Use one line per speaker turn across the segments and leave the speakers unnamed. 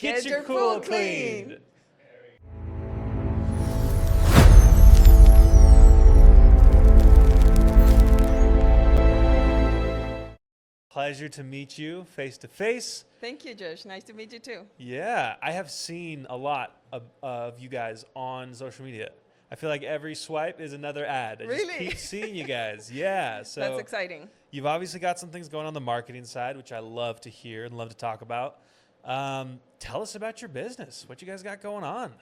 Get your pool cleaned. Pleasure to meet you face to face.
Thank you, Josh. Nice to meet you too.
Yeah, I have seen a lot of you guys on social media. I feel like every swipe is another ad. I just
Really?
keep seeing you guys. Yeah, so
That's exciting.
you've obviously got some things going on the marketing side, which I love to hear and love to talk about. Tell us about your business. What you guys got going on?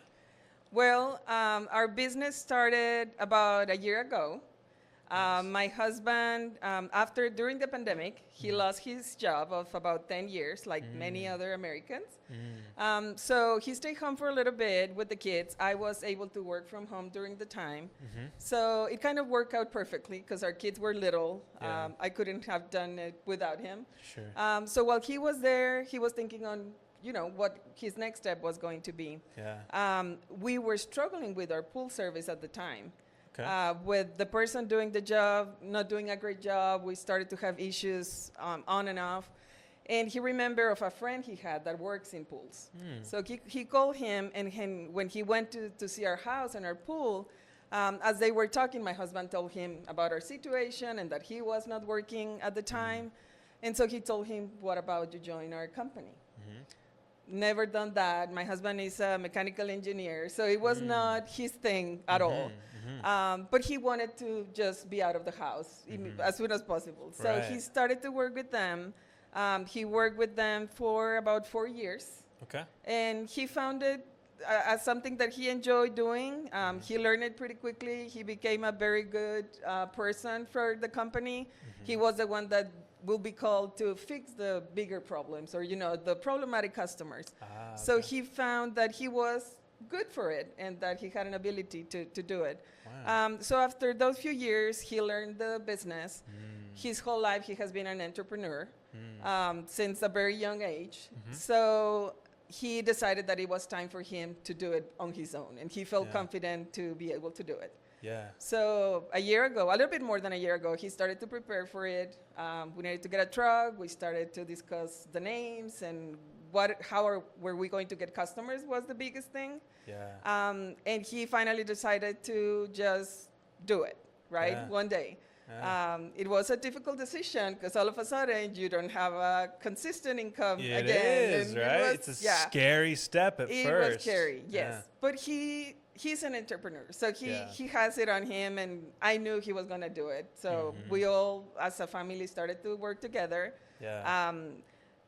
Well, our business started about a year ago.
Nice.
My husband, during the pandemic, he lost his job of about 10 years, like many other Americans. So he stayed home for a little bit with the kids. I was able to work from home during the time. So it kind of worked out perfectly because our kids were little.
Yeah.
I couldn't have done it without him.
Sure.
So while he was there, he was thinking on, what his next step was going to be.
Yeah.
We were struggling with our pool service at the time.
Okay.
With the person doing the job not doing a great job, we started to have issues on and off. And he remembered of a friend he had that works in pools. So he called him, and when he went to see our house and our pool, as they were talking, my husband told him about our situation and that he was not working at the time. And so he told him, what about you join our company? Never done that. My husband is a mechanical engineer, so it was not his thing at all. But he wanted to just be out of the house as soon as possible. So
Right.
he started to work with them. He worked with them for about 4 years.
Okay.
And he found it as something that he enjoyed doing. He learned it pretty quickly. He became a very good person for the company. He was the one that will be called to fix the bigger problems or, the problematic customers. So
Okay.
he found that he was good for it and that he had an ability to do it.
Wow.
So after those few years, he learned the business. His whole life, he has been an entrepreneur since a very young age. So he decided that it was time for him to do it on his own, and he felt
Yeah.
confident to be able to do it.
Yeah.
So a year ago, a little bit more than a year ago, he started to prepare for it. We needed to get a truck. We started to discuss the names and were we going to get customers was the biggest thing.
Yeah.
And he finally decided to just do it, right?
Yeah.
One day.
Yeah.
It was a difficult decision because all of a sudden you don't have a consistent income
It
again.
is,
and
right? It's a scary step at first.
it was scary, yes.
Yeah.
But he's an entrepreneur, so
Yeah.
he has it on him, and I knew he was going to do it. So we all, as a family, started to work together.
Yeah.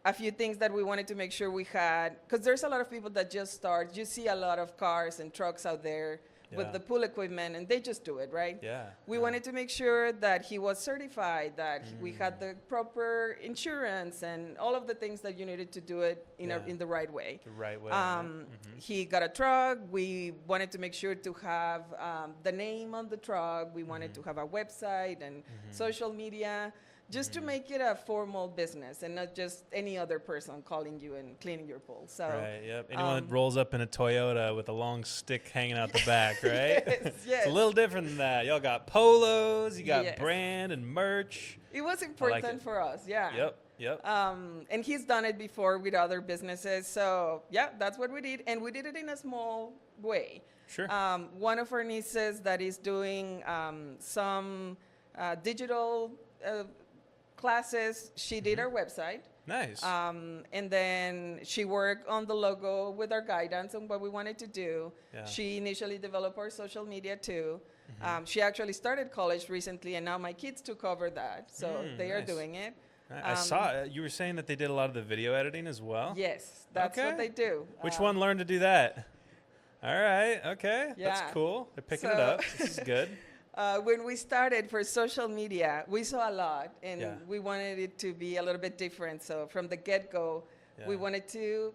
A few things that we wanted to make sure we had, because there's a lot of people that just start. You see a lot of cars and trucks out there with
Yeah.
the pool equipment, and they just do it, right?
Yeah.
We
Yeah.
wanted to make sure that he was certified, that we had the proper insurance and all of the things that you needed to do it
Yeah.
in the right way.
The right way. yeah.
He got a truck. We wanted to make sure to have the name on the truck. We wanted to have a website and social media, just to make it a formal business and not just any other person calling you and cleaning your pool. So
Right. Yep. Anyone that rolls up in a Toyota with a long stick hanging out the back, right?
yes.
It's a little different than that. Y'all got polos. You got
Yes.
brand and merch.
It was important
it.
for us, yeah.
Yep. Yep.
And he's done it before with other businesses. So, yeah, that's what we did. And we did it in a small way.
Sure.
One of our nieces that is doing some digital classes, she did our website.
Nice.
And then she worked on the logo with our guidance on what we wanted to do.
Yeah.
She initially developed our social media too. She actually started college recently, and now my kids took over that. So they are
nice.
doing it.
I saw you were saying that they did a lot of the video editing as well.
Yes, that's
Okay.
what they do.
Which one learned to do that? All right. Okay.
Yeah.
That's cool. They're picking it
So-
up. This is good.
When we started for social media, we saw a lot, and
Yeah.
we wanted it to be a little bit different. So from the get-go, we
Yeah.
wanted to,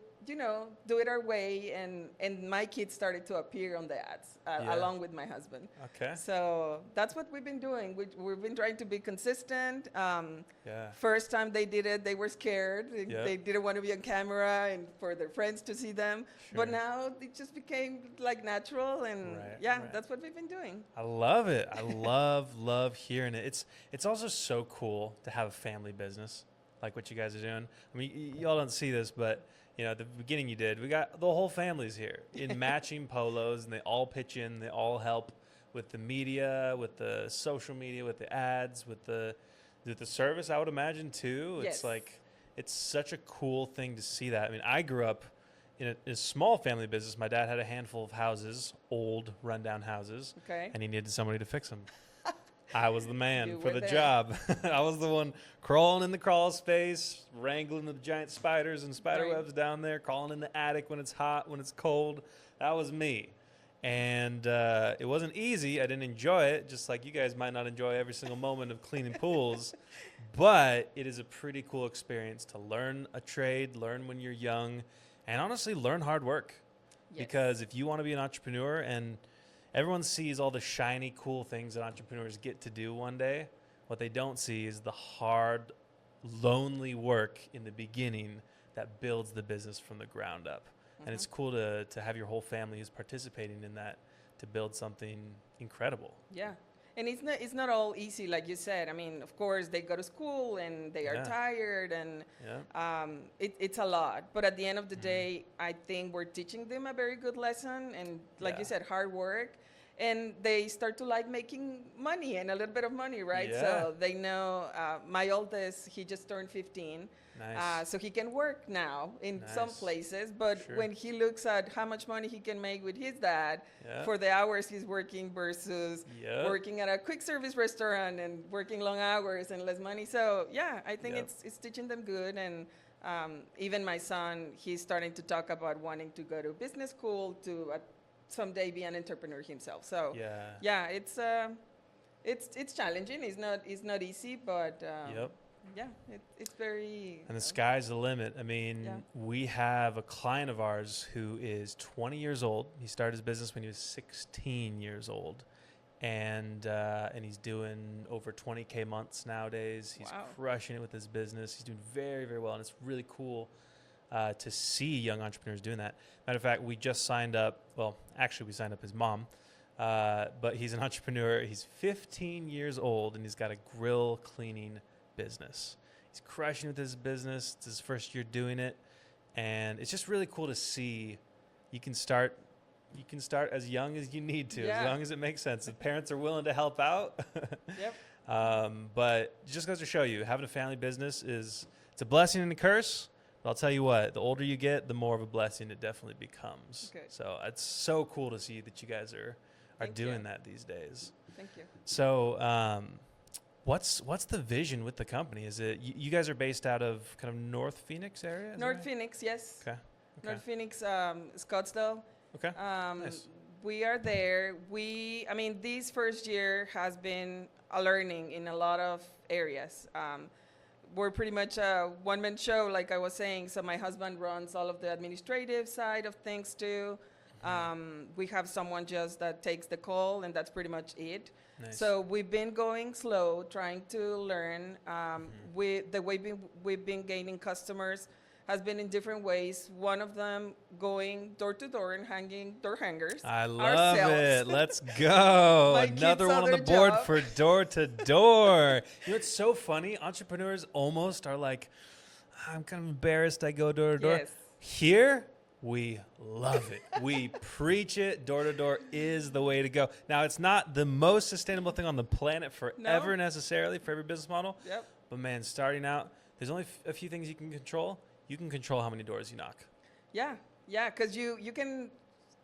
do it our way, and my kids started to appear on the ads
Yeah.
along with my husband.
Okay.
So that's what we've been doing. We've been trying to be consistent.
Yeah.
First time they did it, they were scared.
Yep.
They didn't want to be on camera and for their friends to see them. But
Sure.
now it just became like natural, and
Right,
yeah,
right.
that's what we've been doing.
I love it. I love hearing it. It's also so cool to have a family business like what you guys are doing. I mean, y'all don't see this, but you know, at the beginning you did. We got the whole family's here in matching polos, and they all pitch in. They all help with the media, with the social media, with the ads, with the service, I would imagine, too.
Yes.
It's like, it's such a cool thing to see that. I mean, I grew up in a small family business. My dad had a handful of houses, old, rundown houses,
Okay.
and he needed somebody to fix them. I was the man
You
for
were
the
there.
job. I was the one crawling in the crawl space, wrangling the giant spiders and spider
Right.
webs down there, crawling in the attic when it's hot, when it's cold. That was me. And it wasn't easy. I didn't enjoy it, just like you guys might not enjoy every single moment of cleaning pools. But it is a pretty cool experience to learn a trade, learn when you're young, and honestly learn hard work.
Yes.
Because if you want to be an entrepreneur, and everyone sees all the shiny, cool things that entrepreneurs get to do one day, what they don't see is the hard, lonely work in the beginning that builds the business from the ground up. And it's cool to have your whole family who's participating in that to build something incredible.
Yeah. And it's not all easy, like you said. I mean, of course, they go to school and they are
Yeah.
tired, and
Yeah.
it's a lot. But at the end of the day, I think we're teaching them a very good lesson. And like
Yeah.
you said, hard work. And they start to like making money, and a little bit of money, right?
Yeah.
So they know my oldest, he just turned 15.
Nice.
So he can work now in some
Nice.
places, but
Sure.
when he looks at how much money he can make with his dad
Yeah.
for the hours he's working versus
Yep.
working at a quick service restaurant and working long hours and less money. So yeah, I think
Yep.
it's teaching them good. And even my son, he's starting to talk about wanting to go to business school to someday be an entrepreneur himself. So
Yeah.
it's challenging. It's not easy, but
Yep.
yeah, it's very.
And the sky's the limit. I mean,
Yeah.
we have a client of ours who is 20 years old. He started his business when he was 16 years old. And he's doing over 20K months nowadays. He's
Wow.
crushing it with his business. He's doing very, very well. And it's really cool to see young entrepreneurs doing that. Matter of fact, we just signed up. Well, actually, we signed up his mom. But he's an entrepreneur. He's 15 years old, and he's got a grill cleaning business. He's crushing with his business. It's his first year doing it, and it's just really cool to see. You can start as young as you need to,
Yeah.
as long as it makes sense. The parents are willing to help out.
Yep.
But it just goes to show you, having a family business it's a blessing and a curse. But I'll tell you what, the older you get, the more of a blessing it definitely becomes.
Okay.
So it's so cool to see that you guys are
Thank you.
doing that these days.
Thank you.
So, what's the vision with the company? Is it you guys are based out of kind of North Phoenix area? Is that
North
right?
Phoenix, yes.
Okay.
North Phoenix, Scottsdale.
Okay.
Nice. We are there. This first year has been a learning in a lot of areas. We're pretty much a one-man show, like I was saying. So my husband runs all of the administrative side of things too. We have someone just that takes the call, and that's pretty much it.
Nice.
So we've been going slow, trying to learn. The way we've been gaining customers has been in different ways. One of them going door to door and hanging door hangers.
I love
ourselves.
it. Let's go.
My
Another
kid's
one on the
other
board
job.
for door to door. You know, it's so funny. Entrepreneurs almost are like, I'm kind of embarrassed I go door to door.
Yes.
Here, we love it. We preach it. Door to door is the way to go. Now, it's not the most sustainable thing on the planet forever necessarily for every business model.
Yep.
But man, starting out, there's only a few things you can control. You can control how many doors you knock.
Yeah, because you can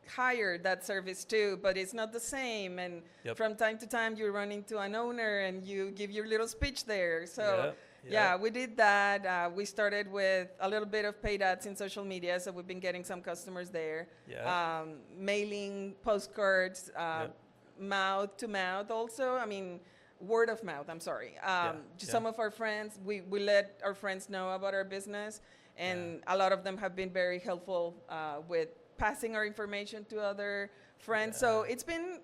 hire that service too, but it's not the same. And
Yep.
from time to time, you run into an owner and you give your little speech there. So
Yep,
yeah,
yep.
we did that. We started with a little bit of paid ads in social media, so we've been getting some customers there.
Yeah.
Mailing postcards,
Yep.
mouth to mouth also. Word of mouth, I'm sorry. Just some of our friends, we let our friends know about our business, and a lot of them have been very helpful with passing our information to other friends. So it's been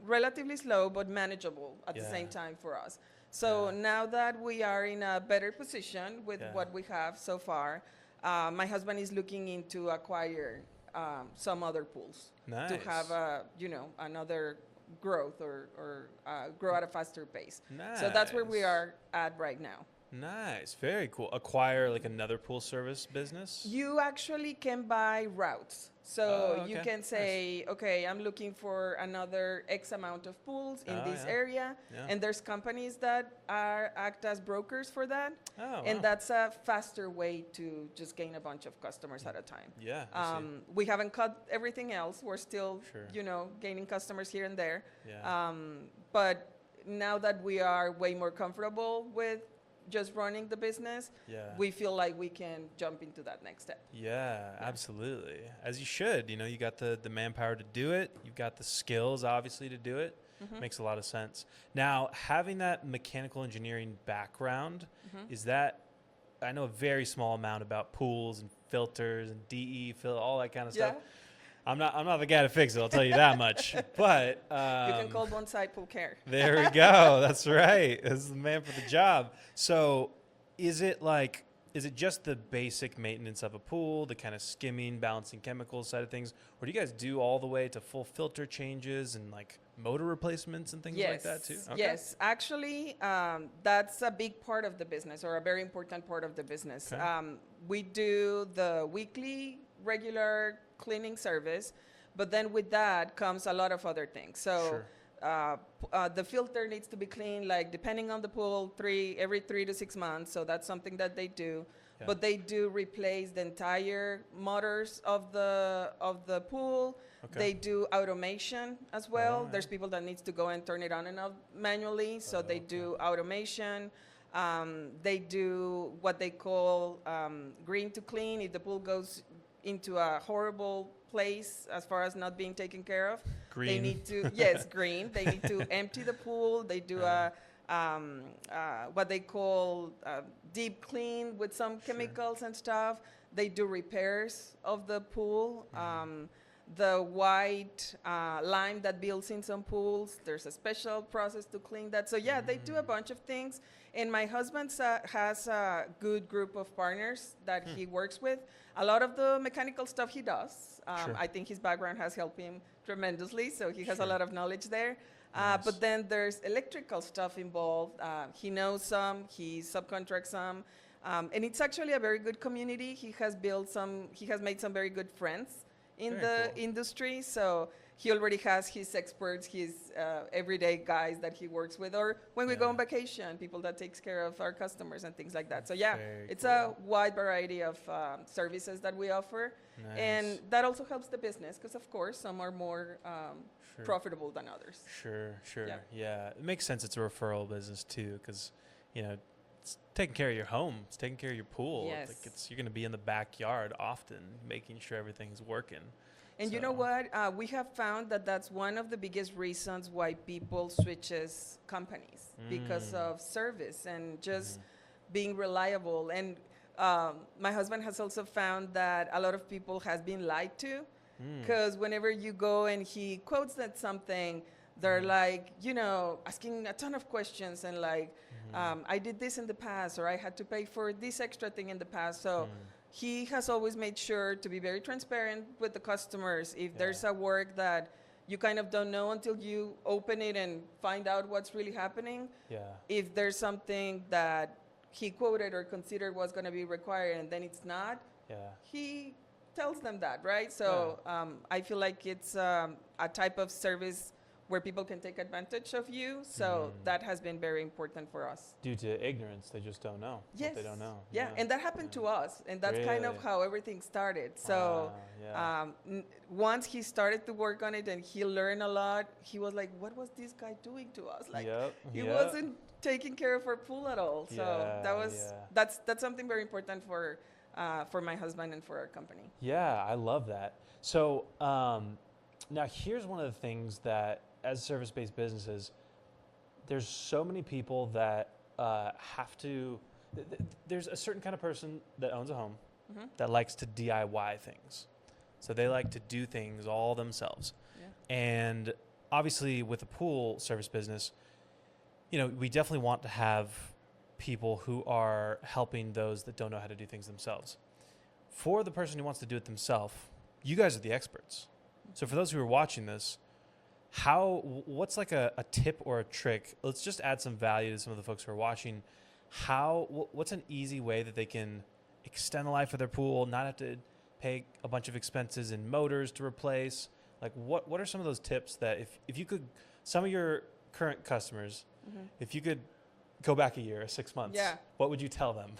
relatively slow but manageable at the same time for us. So now that we are in a better position with what we have so far, my husband is looking into acquire some other pools
Nice.
to have another growth or grow at a faster pace. So that's where we
Nice.
are at right now.
Nice. Very cool. Acquire like another pool service business?
You actually can buy routes. So
Oh,
you
okay.
can
Nice.
say, okay, I'm looking for another X amount of pools in
Oh,
this
yeah.
area.
Yeah.
And there's companies that act as brokers for that.
Oh,
And
wow.
that's a faster way to just gain a bunch of customers at a time.
Yeah, I see.
We haven't cut everything else. We're still,
Sure.
gaining customers here and there.
Yeah.
But now that we are way more comfortable with just running the business,
Yeah.
we feel like we can jump into that next step.
Yeah, absolutely. As you should. You got the manpower to do it. You've got the skills, obviously, to do it.
Mhm.
Makes a lot of sense. Now, having that mechanical engineering background,
Mhm.
is that, I know a very small amount about pools and filters and all that kind of
Yeah,
stuff. I'm not the guy to fix it, I'll tell you that much. But
you can call Bonsai Pool Care.
there we go. That's right. This is the man for the job. So is it just the basic maintenance of a pool, the kind of skimming, balancing chemicals side of things? Or do you guys do all the way to full filter changes and like motor replacements and things like that too? Okay.
Yes, actually, that's a big part of the business, or a very important part of the business.
Okay.
We do the weekly regular cleaning service, but then with that comes a lot of other things. So
Sure.
the filter needs to be cleaned, like depending on the pool, every 3 to 6 months. So that's something that they do.
Yeah.
But they do replace the entire motors of the pool.
Okay.
They do automation as well.
Oh,
There's
yeah.
people that needs to go and turn it on and off manually, so
Oh,
they
okay.
do automation. They do what they call green to clean. If the pool goes into a horrible place as far as not being taken care of,
Green.
they need to green. They need to empty the pool. They do what they call deep clean with some chemicals and stuff. They do repairs of the pool. The white lime that builds in some pools, there's a special process to clean that. So yeah, they do a bunch of things. And my husband has a good group of partners that he works with. A lot of the mechanical stuff he does.
Sure.
I think his background has helped him tremendously, so he has a
Sure.
lot of knowledge there.
Nice.
But then there's electrical stuff involved. He knows some, he subcontracts some. And it's actually a very good community. He has made some very good friends in
Very
the
cool.
industry. So he already has his experts, his everyday guys that he works with, or when we go
Yeah.
on vacation, people that takes care of our customers and things like that. So yeah,
Very
it's
cool.
a wide variety of services that we offer.
Nice.
And that also helps the business because, of course, some are more
Sure.
profitable than others.
Sure.
Yeah.
Yeah. It makes sense it's a referral business too, because, it's taking care of your home. It's taking care of your pool.
Yes.
You're going to be in the backyard often, making sure everything's working.
And you know
So-
what? We have found that that's one of the biggest reasons why people switches companies because of service and just being reliable. And my husband has also found that a lot of people has been lied to because whenever you go and he quotes that something, they're like, asking a ton of questions and like, I did this in the past, or I had to pay for this extra thing in the past. So he has always made sure to be very transparent with the customers. If there's a work that you kind of don't know until you open it and find out what's really happening,
Yeah.
if there's something that he quoted or considered was going to be required and then it's not,
Yeah.
he tells them that, right? So I feel like it's a type of service where people can take advantage of you. So that has been very important for us.
Due to ignorance, they just don't know
Yes.
what they don't know.
Yeah, and that happened to us, and that's kind of
Really?
how everything started. So
Wow, yeah.
once he started to work on it and he learned a lot, he was like, "What was this guy doing to us? Like,
Yep,
he
yep.
wasn't taking care of our pool at all." So
Yeah.
that's something very important for my husband and for our company.
Yeah, I love that. So now here's one of the things that, as service-based businesses, there's so many people that have to. There's a certain kind of person that owns a home that likes to DIY things. So they like to do things all themselves.
Yeah.
And obviously, with a pool service business, we definitely want to have people who are helping those that don't know how to do things themselves. For the person who wants to do it themselves, you guys are the experts. So for those who are watching this, what's like a tip or a trick? Let's just add some value to some of the folks who are watching. what's an easy way that they can extend the life of their pool, not have to pay a bunch of expenses in motors to replace? Like what are some of those tips that if you could, some of your current customers, if you could go back a year, 6 months, what would you tell them?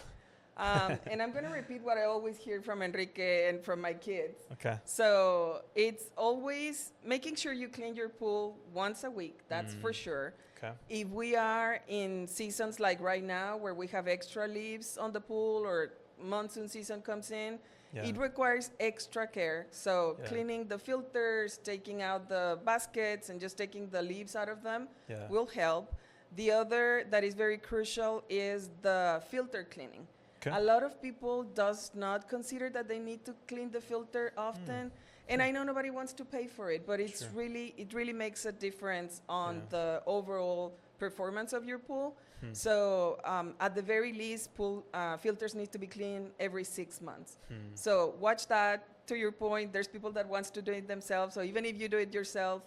And I'm going to repeat what I always hear from Enrique and from my kids.
Okay.
So it's always making sure you clean your pool once a week. That's for sure.
Okay.
If we are in seasons like right now where we have extra leaves on the pool or monsoon season comes in, it requires extra care. So cleaning the filters, taking out the baskets and just taking the leaves out of them will help. The other that is very crucial is the filter cleaning.
Okay.
A lot of people does not consider that they need to clean the filter often. And I know nobody wants to pay for it, but it really makes a difference on the overall performance of your pool. So at the very least, pool filters need to be cleaned every 6 months. So watch that. To your point, there's people that wants to do it themselves. So even if you do it yourself,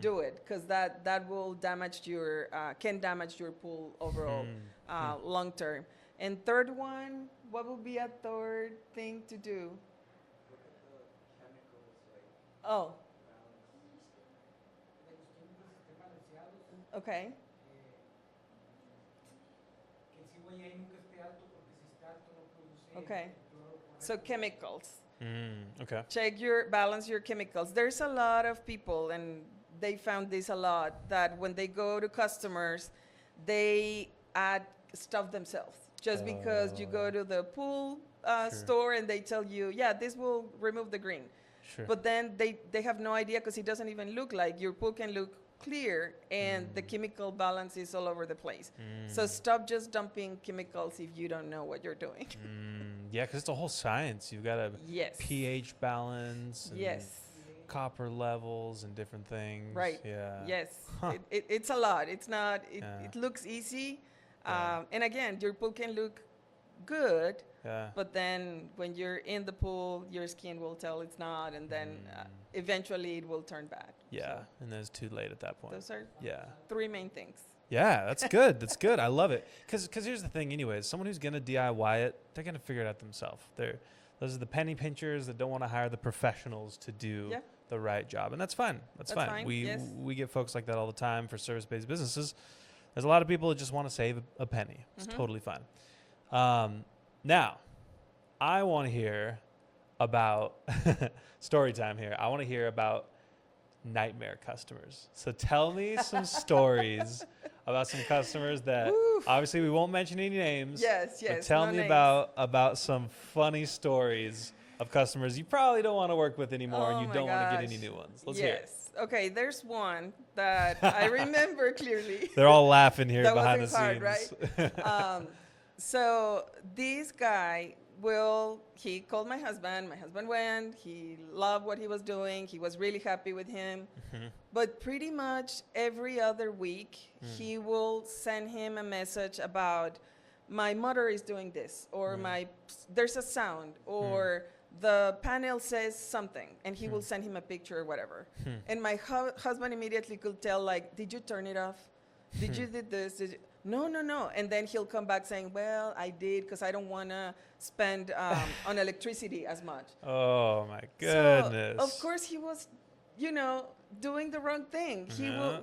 do it, because that will damage your can damage your pool overall long term. And third one, what would be a third thing to do? Oh. Okay. Okay. So chemicals.
Okay.
Balance your chemicals. There's a lot of people, and they found this a lot, that when they go to customers, they add stuff themselves. Just because you go to the pool store and they tell you, yeah, this will remove the green.
Sure.
But then they have no idea, because it doesn't even look like your pool can look clear, and the chemical balance is all over the place. So stop just dumping chemicals if you don't know what you're doing.
Yeah, because it's a whole science. You've got a pH balance, and copper levels, and different things.
Right.
Yeah.
Yes. It's a lot. It's not. It looks easy, and again, your pool can look good.
Yeah.
But then when you're in the pool, your skin will tell it's not, and then eventually it will turn bad.
Yeah,
So
and then it's too late at that point.
those are
Yeah.
three main things.
Yeah, that's good. That's good. I love it. Because here's the thing, anyways. Someone who's going to DIY it, they're going to figure it out themselves. Those are the penny pinchers that don't want to hire the professionals to do the right job. And that's fine. That's fine. We get folks like that all the time for service-based businesses. There's a lot of people that just want to save a penny. It's totally fine. Now, I want to hear about story time here. I want to hear about nightmare customers. So tell me some stories about some customers that obviously we won't mention any names.
Yes.
But tell me about some funny stories of customers you probably don't want to work with anymore, and you don't want to get any new ones. Let's hear it.
Okay, there's one that I remember clearly.
They're all laughing here
that
behind the
wasn't
scenes.
hard, right? So this guy he called my husband. My husband went. He loved what he was doing. He was really happy with him. But pretty much every other week, he will send him a message about, my motor is doing this, or there's a sound, or the panel says something, and he will send him a picture or whatever. And my husband immediately could tell, like, did you turn it off? Did you did this? No. And then he'll come back saying, well, I did, because I don't want to spend on electricity as much.
Oh, my goodness.
So, of course, he was, doing the wrong thing. He will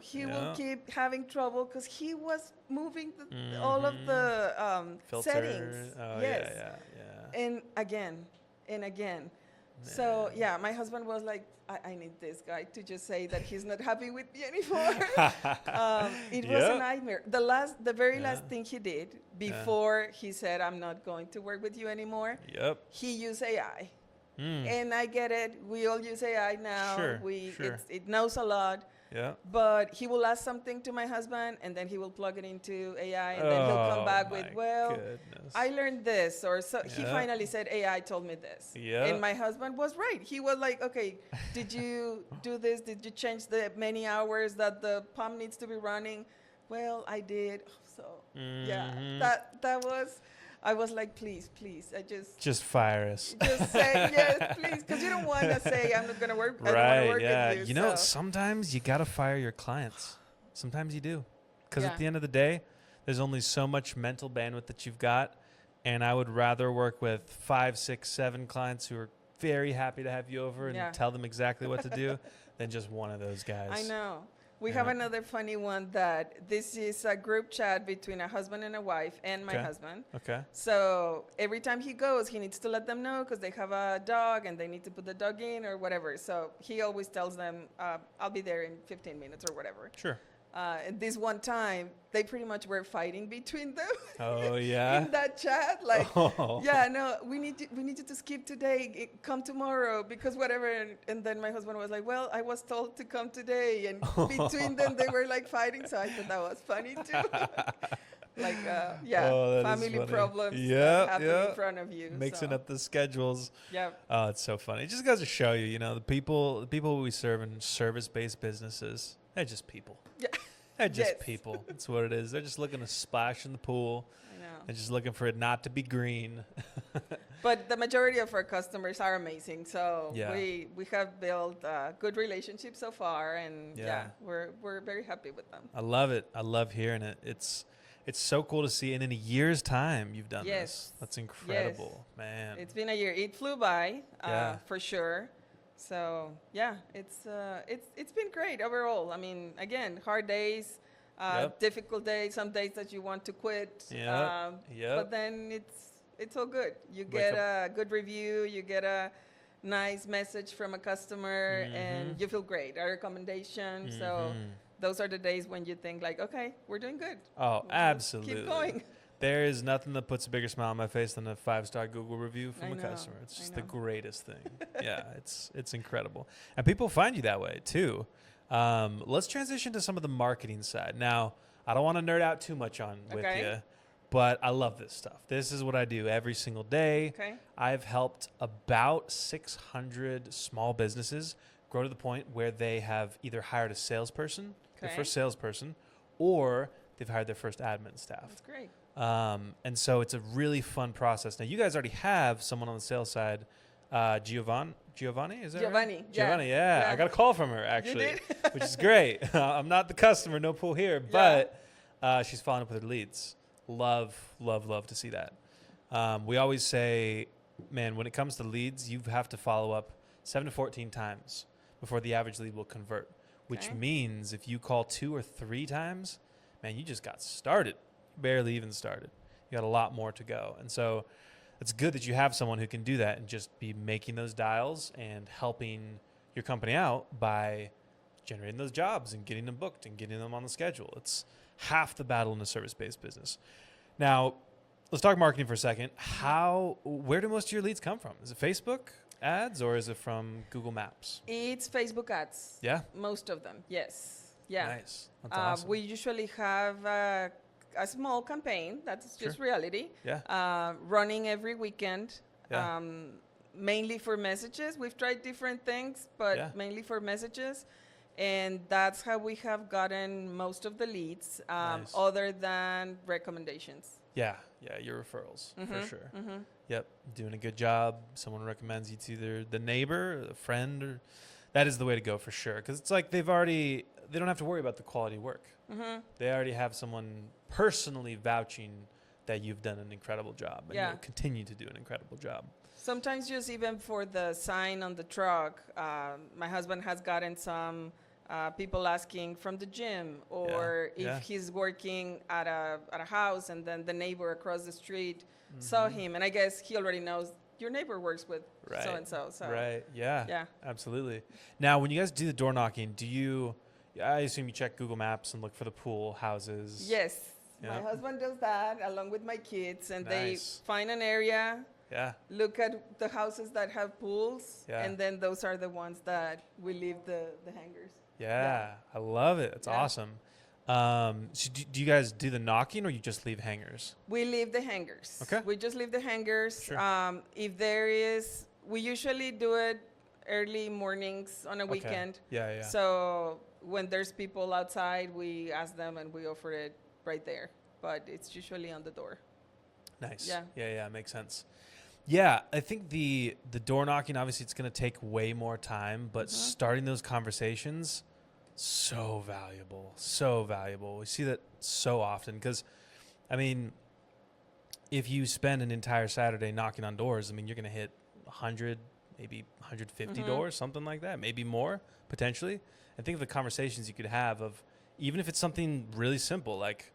keep having trouble, because he was moving all of the settings.
Oh,
yes.
Yeah.
And again. So, my husband was like, I need this guy to just say that he's not happy with me anymore. It was a nightmare. The very last thing he did before he said, I'm not going to work with you anymore, he used AI. And I get it. We all use AI now.
Sure.
It knows a lot.
Yeah.
But he will ask something to my husband, and then he will plug it into AI, and then he'll come back with, I learned this, or he finally said, AI told me this.
Yeah.
And my husband was right. He was like, okay, did you do this? Did you change the many hours that the pump needs to be running? Well, I did. So, that was... I was like, please, I just
fire us.
Just say yes, please, because you don't want to say I'm not going to work.
Right?
I don't want to work with you.
You know, sometimes you gotta fire your clients. Sometimes you do, because at the end of the day, There's only so much mental bandwidth that you've got, and I would rather work with 5, 6, 7 clients who are very happy to have you over and tell them exactly what to do than just one of those guys.
I know. We have another funny one that this is a group chat between a husband and a wife and my husband.
Okay.
So every time he goes, he needs to let them know because they have a dog and they need to put the dog in or whatever. So he always tells them, I'll be there in 15 minutes or whatever.
Sure.
And this one time, they pretty much were fighting between them.
Oh, yeah?
In that chat. Like, yeah, no, we need you to skip today. Come tomorrow because whatever. And then my husband was like, well, I was told to come today. And between them, they were like fighting. So I thought that was funny too. Like, family problems happen in front of you.
Mixing up the schedules.
Yeah.
Oh, it's so funny. It just goes to show you, the people we serve in service-based businesses, they're just people.
Yeah.
They're just people. That's what it is. They're just looking to splash in the pool.
I know.
They're just looking for it not to be green.
But the majority of our customers are amazing. So we have built a good relationship so far. And we're very happy with them.
I love it. I love hearing it. It's so cool to see. And in a year's time, you've done this. That's incredible, man.
It's been a year. It flew by, for sure. So it's been great overall. I mean, again, hard days, difficult days, some days that you want to quit. But then it's all good. You get a good review, you get a nice message from a customer, and you feel great. A recommendation. So those are the days when you think like, okay, we're doing good.
Oh, absolutely.
Keep going.
There is nothing that puts a bigger smile on my face than a 5-star Google review from a customer. It's just the greatest thing. Yeah, it's incredible. And people find you that way too. Let's transition to some of the marketing side. Now, I don't want to nerd out too much with you, but I love this stuff. This is what I do every single day.
Okay.
I've helped about 600 small businesses grow to the point where they have either hired a salesperson, their first salesperson, or they've hired their first admin staff.
That's great.
And so it's a really fun process. Now, you guys already have someone on the sales side, Giovanni, is that
Giovanni,
right? Giovanni, yeah. I got a call from her, actually, which is great. I'm not the customer, no pull here, but she's following up with her leads. Love to see that. We always say, man, when it comes to leads, you have to follow up 7 to 14 times before the average lead will convert, which means if you call 2 or 3 times, man, you just got started. Barely even started. You got a lot more to go. And so it's good that you have someone who can do that and just be making those dials and helping your company out by generating those jobs and getting them booked and getting them on the schedule. It's half the battle in a service-based business. Now, let's talk marketing for a second. Where do most of your leads come from? Is it Facebook ads or is it from Google Maps?
It's Facebook ads.
Yeah?
Most of them, yes. Yeah.
Nice. That's awesome.
We usually have a small campaign, that's just reality,
Yeah.
running every weekend,
Yeah.
mainly for messages. We've tried different things, but mainly for messages. And that's how we have gotten most of the leads,
Nice.
other than recommendations.
Yeah, your referrals, for sure. Yep, doing a good job. Someone recommends you to either the neighbor, a friend, or that is the way to go for sure. Because it's like they don't have to worry about the quality work. They already have someone personally vouching that you've done an incredible job and you'll continue to do an incredible job.
Sometimes just even for the sign on the truck, my husband has gotten some people asking from the gym, or if he's working at a house and then the neighbor across the street saw him, and I guess he already knows your neighbor works with so and so.
Right. Yeah. Absolutely. Now, when you guys do the door knocking, I assume you check Google Maps and look for the pool houses.
Yes. My husband does that along with my kids, and they find an area.
Yeah.
Look at the houses that have pools, and then those are the ones that we leave the hangers.
Yeah, I love it. It's awesome. So do you guys do the knocking, or you just leave hangers?
We leave the hangers.
Okay.
We just leave the hangers.
Sure.
If there is, we usually do it early mornings on a weekend.
Yeah.
So when there's people outside, we ask them and we offer it right there. But it's usually on the door.
Nice. Yeah. Makes sense. Yeah, I think the door knocking, obviously it's going to take way more time, but starting those conversations, so valuable. We see that so often because I mean, if you spend an entire Saturday knocking on doors, I mean, you're going to hit 100, maybe 150 doors, something like that, maybe more potentially. And think of the conversations you could have of, even if it's something really simple, like,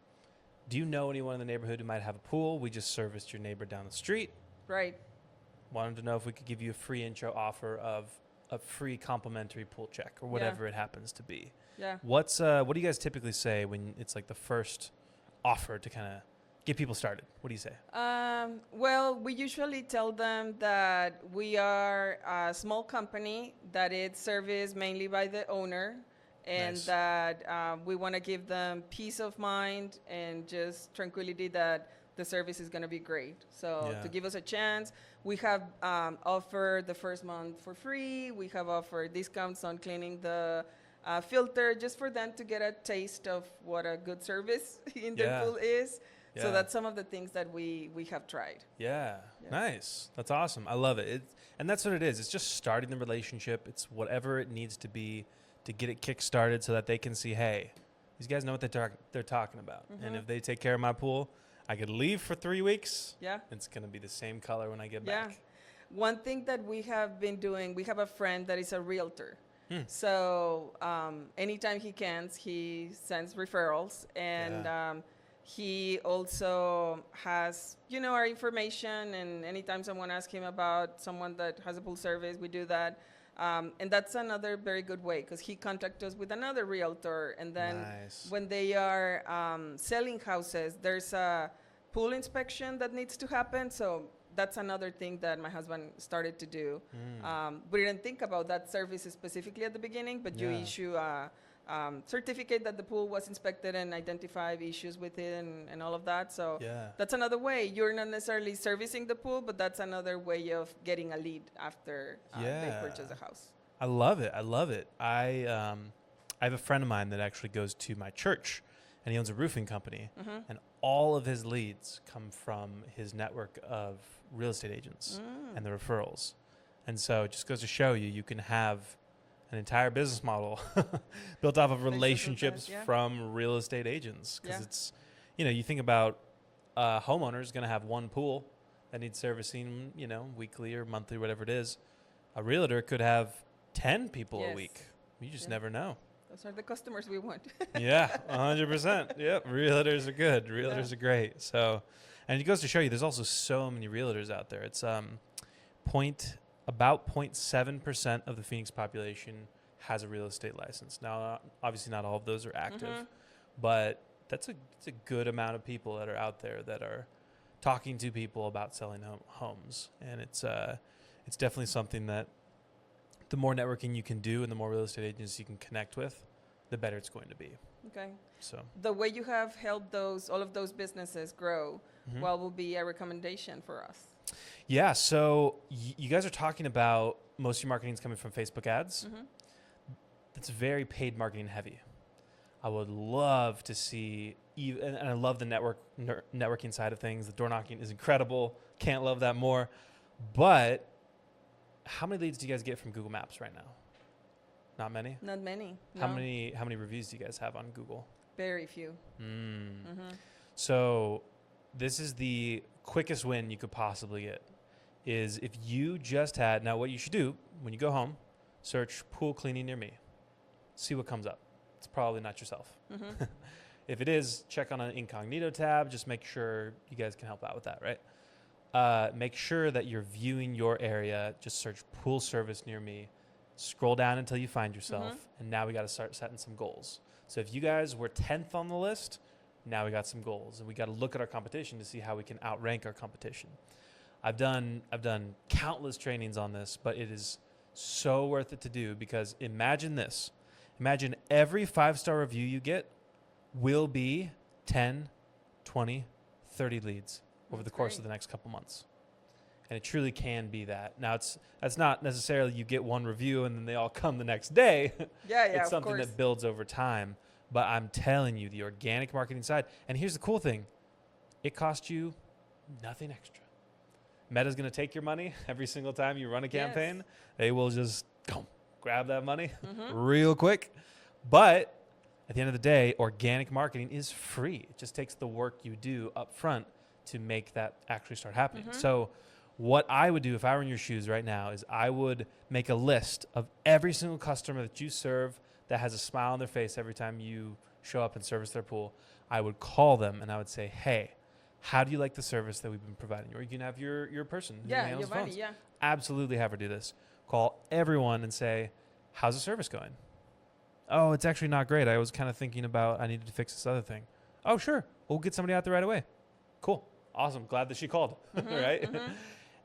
do you know anyone in the neighborhood who might have a pool? We just serviced your neighbor down the street.
Right.
Wanted to know if we could give you a free intro offer of a free complimentary pool check or whatever it happens to be.
Yeah.
What do you guys typically say when it's like the first offer to kind of get people started? What do you say?
Well, we usually tell them that we are a small company, that it's serviced mainly by the owner, and
Nice.
that we want to give them peace of mind and just tranquility that the service is going to be great. So
Yeah.
to give us a chance, we have offered the first month for free. We have offered discounts on cleaning the filter just for them to get a taste of what a good service in their
Yeah.
pool is. So
Yeah.
that's some of the things that we have tried.
Yeah.
Yeah.
Nice. That's awesome. I love it. And that's what it is. It's just starting the relationship. It's whatever it needs to be to get it kick-started so that they can see, hey, these guys know what they're talking about. And if they take care of my pool, I could leave for 3 weeks.
Yeah.
It's going to be the same color when I get
Yeah.
back.
One thing that we have been doing, we have a friend that is a realtor. So anytime he can, he sends referrals. And he also has, our information. And anytime someone asks him about someone that has a pool service, we do that. And that's another very good way, because he contacts us with another realtor. And then
Nice.
when they are selling houses, there's a pool inspection that needs to happen. So that's another thing that my husband started to do. We didn't think about that service specifically at the beginning, but you
Yeah.
issue a certificate that the pool was inspected and identify issues with it and all of that. So
Yeah.
that's another way. You're not necessarily servicing the pool, but that's another way of getting a lead after they
Yeah.
purchase a house.
I love it. I love it. I have a friend of mine that actually goes to my church, and he owns a roofing company, and all of his leads come from his network of real estate agents and the referrals. And so it just goes to show you, you can have an entire business model built off of relationships
yeah.
from real estate agents. Because
Yeah.
it's, you think about a homeowner's going to have one pool that needs servicing, weekly or monthly, whatever it is. A realtor could have 10 people a
Yes.
week. You just
Yeah.
never know.
Those are the customers we want.
Yeah, 100%. Yep, realtors are good. Realtors are great. So, and it goes to show you, there's also so many realtors out there. It's about 0.7% of the Phoenix population has a real estate license. Now, obviously, not all of those are active, but it's a good amount of people that are out there that are talking to people about selling homes, and it's definitely something that the more networking you can do and the more real estate agents you can connect with, the better it's going to be.
Okay.
So
The way you have helped all of those businesses grow, what will be a recommendation for us?
yeah, so you guys are talking about most of your marketing is coming from Facebook ads. That's very paid marketing heavy. I would love to see, and I love the networking side of things. The door knocking is incredible. Can't love that more. But how many leads do you guys get from Google Maps right now? Not many?
Not many.
How
No.
many reviews do you guys have on Google?
Very few.
So this is the quickest win you could possibly get, is if you just had, now what you should do when you go home, search pool cleaning near me. See what comes up. It's probably not yourself. If it is, check on an incognito tab. Just make sure you guys can help out with that, right? Make sure that you're viewing your area. Just search pool service near me. Scroll down until you find yourself. And now we got to start setting some goals. So if you guys were 10th on the list, now we got some goals. And we got to look at our competition to see how we can outrank our competition. I've done countless trainings on this, but it is so worth it to do, because imagine this. Imagine every 5-star review you get will be 10, 20, 30 leads over the course of the next couple months. And it truly can be that. Now, that's not necessarily you get one review and then they all come the next day.
Yeah,
It's
of
something
course.
that builds over time. But I'm telling you, the organic marketing side, and here's the cool thing, it costs you nothing extra. Meta's going to take your money every single time you run a campaign.
Yes.
They will just grab that money real quick. But at the end of the day, organic marketing is free. It just takes the work you do up front to make that actually start happening. So what I would do if I were in your shoes right now is I would make a list of every single customer that you serve that has a smile on their face every time you show up and service their pool. I would call them and I would say, hey, how do you like the service that we've been providing? Or you can have your person who handles
Giovanni,
phones.
yeah.
Absolutely have her do this. Call everyone and say, how's the service going? Oh, it's actually not great. I was kind of thinking about I needed to fix this other thing. Oh, sure. We'll get somebody out there right away. Cool. Awesome. Glad that she called. Right?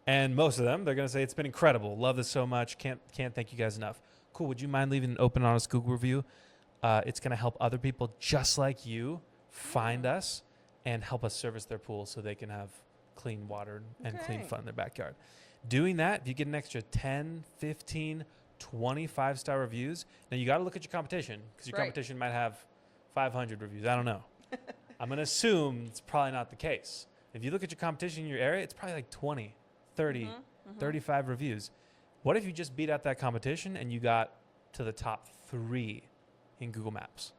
And most of them, they're going to say, it's been incredible. Love this so much. Can't thank you guys enough. Cool. Would you mind leaving an open, honest Google review? It's going to help other people just like you find us and help us service their pool so they can have clean water and clean fun in their backyard. Doing that, if you get an extra 10, 15, 25-star reviews, now you got to look at your competition because your competition might have 500 reviews. I don't know. I'm going to assume it's probably not the case. If you look at your competition in your area, it's probably like 20, 30, 35 reviews. What if you just beat out that competition and you got to the top 3 in Google Maps?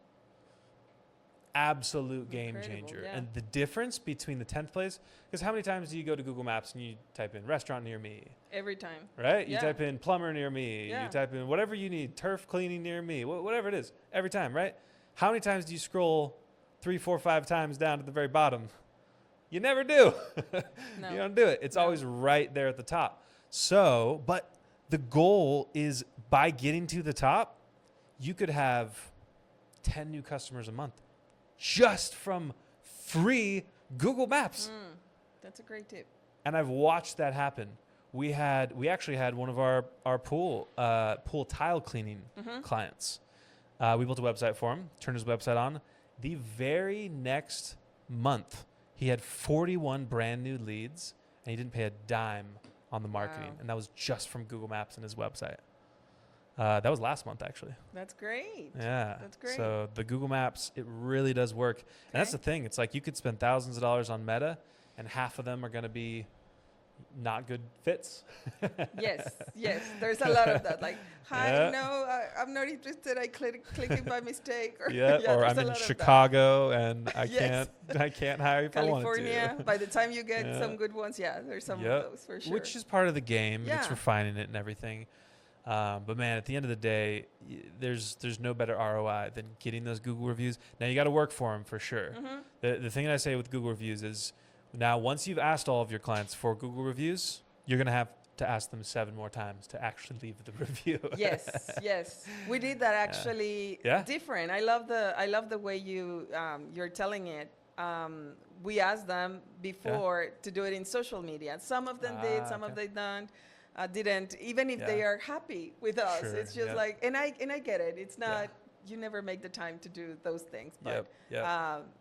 Absolute game changer.
Yeah.
And the difference between the 10th place, because how many times do you go to Google Maps and you type in restaurant near me?
Every time.
Right? You type in plumber near me.
Yeah.
You type in whatever you need, turf cleaning near me, whatever it is, every time, right? How many times do you scroll 3, 4, 5 times down to the very bottom? You never do.
No.
You don't do it. It's always right there at the top. So, but the goal is by getting to the top, you could have 10 new customers a month just from free Google Maps.
That's a great tip.
And I've watched that happen. We actually had one of our pool tile cleaning clients. We built a website for him, turned his website on. The very next month, he had 41 brand new leads, and he didn't pay a dime on the marketing. And that was just from Google Maps and his website. That was last month, actually.
That's great.
Yeah.
That's great.
So the Google Maps, it really does work. And that's the thing. It's like you could spend thousands of dollars on Meta, and half of them are going to be not good fits.
Yes. There's a lot of that. Like, hi, no, I'm not interested. I clicking by mistake. Or,
or I'm in Chicago and I can't hire you if
California.
I wanted to.
By the time you get some good ones, there's some of those for sure.
Which is part of the game. It's refining it and everything. But man, at the end of the day, there's no better ROI than getting those Google reviews. Now you got to work for them for sure. The thing that I say with Google reviews is now once you've asked all of your clients for Google reviews, you're going to have to ask them 7 more times to actually leave the review.
Yes. We did that actually different. I love the way you're telling it. We asked them before to do it in social media. Some of them did, some of them didn't, even if they are happy with us. It's just like, and I get it. It's not, you never make the time to do those things, but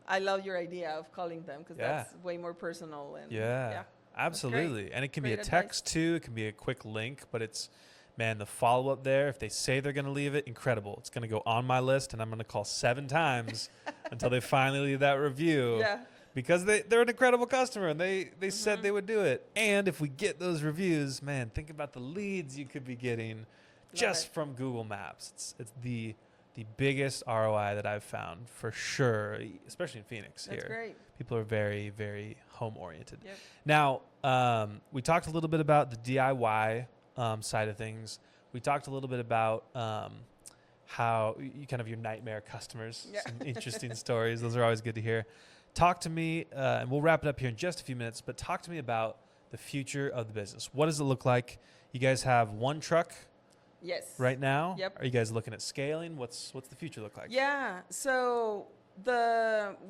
I love your idea of calling them because that's way more personal. And
absolutely. And it can be a text too. It can be a quick link, but it's, man, the follow-up there, if they say they're going to leave it, incredible. It's going to go on my list and I'm going to call 7 times until they finally leave that review. Because they're an incredible customer and they said they would do it. And if we get those reviews, man, think about the leads you could be getting from Google Maps. It's the biggest ROI that I've found for sure, especially in Phoenix. That's great. People are very, very home oriented. Now, we talked a little bit about the DIY side of things. We talked a little bit about how you kind of your nightmare customers, some interesting stories. Those are always good to hear. Talk to me, and we'll wrap it up here in just a few minutes, but talk to me about the future of the business. What does it look like? You guys have 1 truck right now? Are you guys looking at scaling? What's the future look like?
So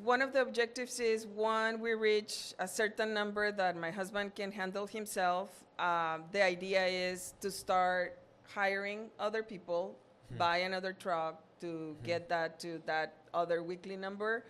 one of the objectives is, one, we reach a certain number that my husband can handle himself. The idea is to start hiring other people, buy another truck to get that to that other weekly number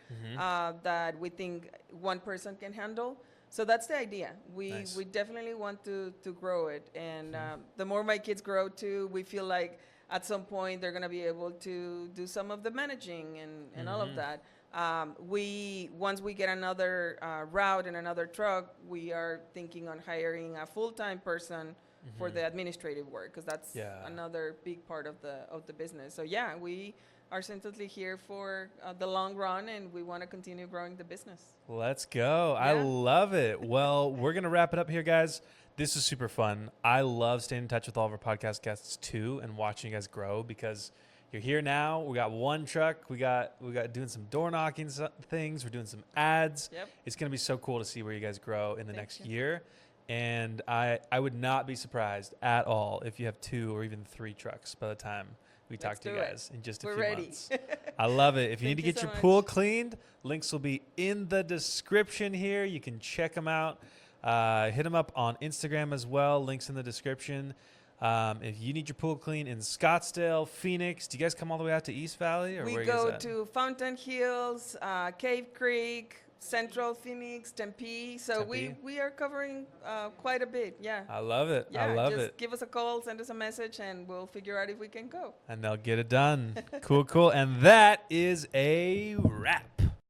that we think one person can handle. So that's the idea. We definitely want to grow it. And the more my kids grow too, we feel like at some point they're going to be able to do some of the managing and all of that. Once we get another route and another truck, we are thinking on hiring a full-time person for the administrative work, because that's another big part of the business. So yeah, we are centrally here for the long run, and we want to continue growing the business.
Let's go. I love it. Well, we're going to wrap it up here, guys. This is super fun. I love staying in touch with all of our podcast guests too, and watching you guys grow, because you're here now. We got one truck. We got doing some door knocking things. We're doing some ads.
Yep.
It's going to be so cool to see where you guys grow in the next year. And I would not be surprised at all if you have 2 or even 3 trucks by the time we talk to you guys in just a few months. I love it. If you need to get your pool cleaned, links will be in the description here. You can check them out. Hit them up on Instagram as well. Links in the description. If you need your pool clean in Scottsdale, Phoenix, do you guys come all the way out to East Valley? Or
we
where
go
you guys at?
to Fountain Hills, Cave Creek, Central Phoenix, Tempe. So
Tempe.
we are covering quite a bit. Yeah.
I love it.
Yeah,
I love
just
it.
give us a call, send us a message, and we'll figure out if we can go.
And they'll get it done. Cool. And that is a wrap.